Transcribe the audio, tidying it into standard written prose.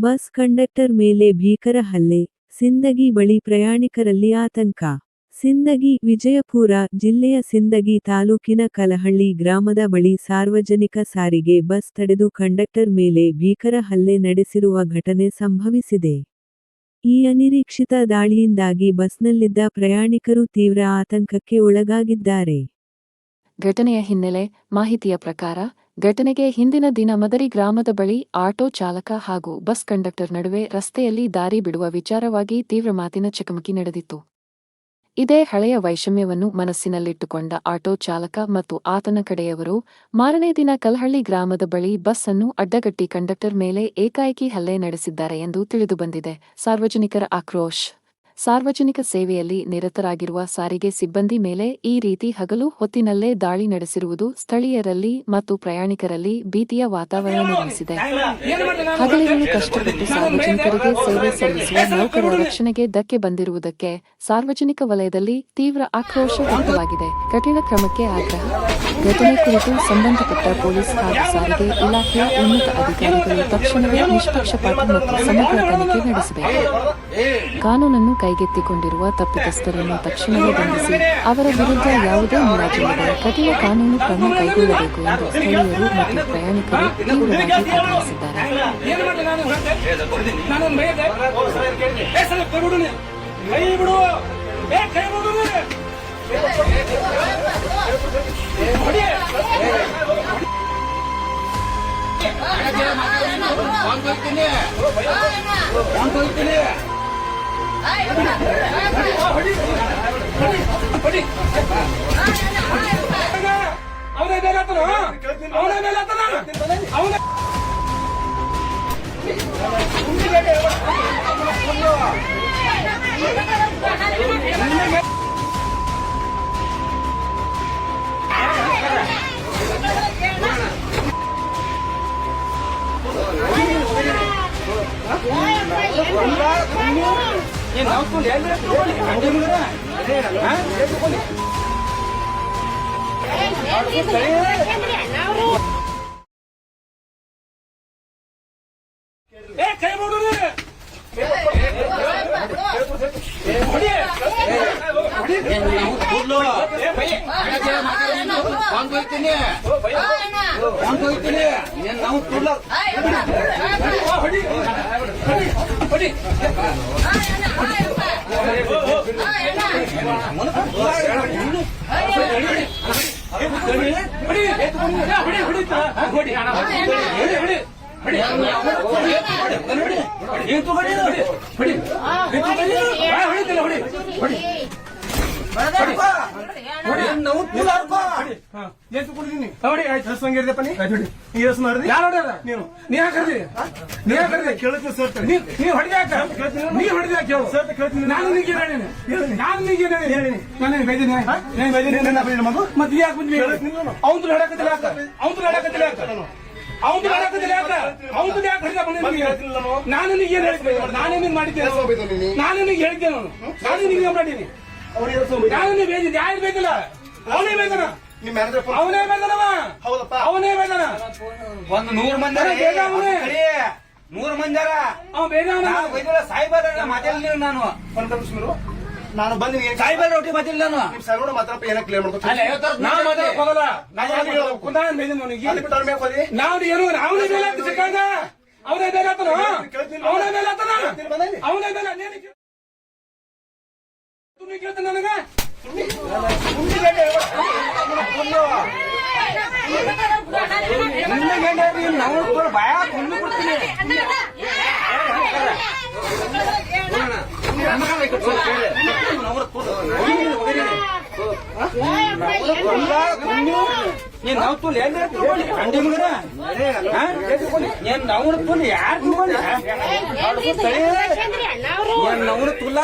Bus conductor ಮೇಲೆ ಭೀಕರ ಹಲ್ಲೆ, ಸಿಂದಗಿ ಬಳಿ ಪ್ರಯಾಣಿಕರಲ್ಲಿ ಆತಂಕ. ಸಿಂದಗಿ, ವಿಜಯಪುರ ಜಿಲ್ಲೆಯ ಸಿಂದಗಿ ತಾಲೂಕಿನ ಕಲಹಳ್ಳಿ ಗ್ರಾಮದ ಬಳಿ ಸಾರ್ವಜನಿಕ ಸಾರಿಗೆ ಬಸ್ ತಡೆದು ಕಂಡಕ್ಟರ್ ಮೇಲೆ ಭೀಕರ ಹಲ್ಲೆ ನಡೆಸಿರುವ ಘಟನೆ ಸಂಭವಿಸಿದೆ. ಈ ಅನಿರೀಕ್ಷಿತ ದಾಳಿಯಿಂದಾಗಿ ಬಸ್ನಲ್ಲಿದ್ದ ಪ್ರಯಾಣಿಕರು ತೀವ್ರ ಆತಂಕಕ್ಕೆ ಒಳಗಾಗಿದ್ದಾರೆ. ಘಟನೆಯ ಹಿನ್ನೆಲೆ ಮಾಹಿತಿಯ ಪ್ರಕಾರ, ಘಟನೆಗೆ ಹಿಂದಿನ ದಿನ ಮದರಿ ಗ್ರಾಮದ ಬಳಿ ಆಟೋ ಚಾಲಕ ಹಾಗೂ ಬಸ್ ಕಂಡಕ್ಟರ್ ನಡುವೆ ರಸ್ತೆಯಲ್ಲಿ ದಾರಿ ಬಿಡುವ ವಿಚಾರವಾಗಿ ತೀವ್ರ ಮಾತಿನ ಚಕಮಕಿ ನಡೆದಿತ್ತು. ಇದೇ ಹಳೆಯ ವೈಷಮ್ಯವನ್ನು ಮನಸ್ಸಿನಲ್ಲಿಟ್ಟುಕೊಂಡ ಆಟೋ ಚಾಲಕ ಮತ್ತು ಆತನ ಕಡೆಯವರು ಮಾರನೇ ದಿನ ಕಲಹಳ್ಳಿ ಗ್ರಾಮದ ಬಳಿ ಬಸ್ ಅನ್ನು ಅಡ್ಡಗಟ್ಟಿ ಕಂಡಕ್ಟರ್ ಮೇಲೆ ಏಕಾಏಕಿ ಹಲ್ಲೆ ನಡೆಸಿದ್ದಾರೆ ಎಂದು ತಿಳಿದುಬಂದಿದೆ. ಸಾರ್ವಜನಿಕರ ಆಕ್ರೋಶ. ಸಾರ್ವಜನಿಕ ಸೇವೆಯಲ್ಲಿ ನಿರತರಾಗಿರುವ ಸಾರಿಗೆ ಸಿಬ್ಬಂದಿ ಮೇಲೆ ಈ ರೀತಿ ಹಗಲು ಹೊತ್ತಿನಲ್ಲೇ ದಾಳಿ ನಡೆಸಿರುವುದು ಸ್ಥಳೀಯರಲ್ಲಿ ಮತ್ತು ಪ್ರಯಾಣಿಕರಲ್ಲಿ ಭೀತಿಯ ವಾತಾವರಣ ನಿರ್ಮಿಸಿದೆ. ಹಗಲಿರುಳು ಕಷ್ಟಪಟ್ಟು ಸಾರ್ವಜನಿಕರಿಗೆ ಸೇವೆ ಸಲ್ಲಿಸುವ ನೌಕರರ ರಕ್ಷಣೆಗೆ ಧಕ್ಕೆ ಬಂದಿರುವುದಕ್ಕೆ ಸಾರ್ವಜನಿಕ ವಲಯದಲ್ಲಿ ತೀವ್ರ ಆಕ್ರೋಶ ವ್ಯಕ್ತವಾಗಿದೆ. ಕಠಿಣ ಕ್ರಮಕ್ಕೆ ಆಗ್ರಹ. ಘಟನೆ ಕುರಿತು ಸಂಬಂಧಪಟ್ಟ ಪೊಲೀಸ್ ಹಾಗೂ ಸಾರಿಗೆ ಇಲಾಖೆಯ ಉನ್ನತ ಅಧಿಕಾರಿಗಳು ತಕ್ಷಣವೇ ನಿಷ್ಪಕ್ಷಪಾತ ಮತ್ತು ಸಮಗ್ರ ತನಿಖೆ ನಡೆಸಬೇಕು. ಕಾನೂನನ್ನು ಕೈಗೆತ್ತಿಕೊಂಡಿರುವ ತಪ್ಪಿತಸ್ಥರನ್ನು ತಕ್ಷಣವೇ ಬಂಧಿಸಿ ಅವರ ವಿರುದ್ಧ ಯಾವುದೇ ಮುಲಾಜಿಲ್ಲದೆ ಕಠಿಣ ಕಾನೂನು ಕ್ರಮ ಕೈಗೊಳ್ಳಬೇಕು ಎಂದು ಸ್ಥಳೀಯರು ಮತ್ತು ಪ್ರಯಾಣಿಕರು ತೀವ್ರವಾಗಿ ಆಗ್ರಹಿಸಿದ್ದಾರೆ. ನಾನು ಬಂದ ಸಾಯಿಬಾರ ರೊಟ್ಟಿ ಮಾತಿಲ್ಲ ನಾನು ಸರ್ವಣ ಮಾತ್ರ ಏನ ಕ್ಲಿಯರ್ ಮಾಡ್ಕೊತೀನಿ ನಾವು ಏನು ಅವನೇ ಮೇಲೆ ಸಿಕ್ಕಾಗ ಅವನೇ ಮೇಲೆ ಅವನೇ ಮೇಲೆ ಅವನೇ ಮೇಲೆ ಕೇಳ್ತಾನೆ ನನಗೆ ನಾವು ಭಯ ಕೊಂಡು ಕೊಡ್ತೀನಿ. ತುಲ್ಲ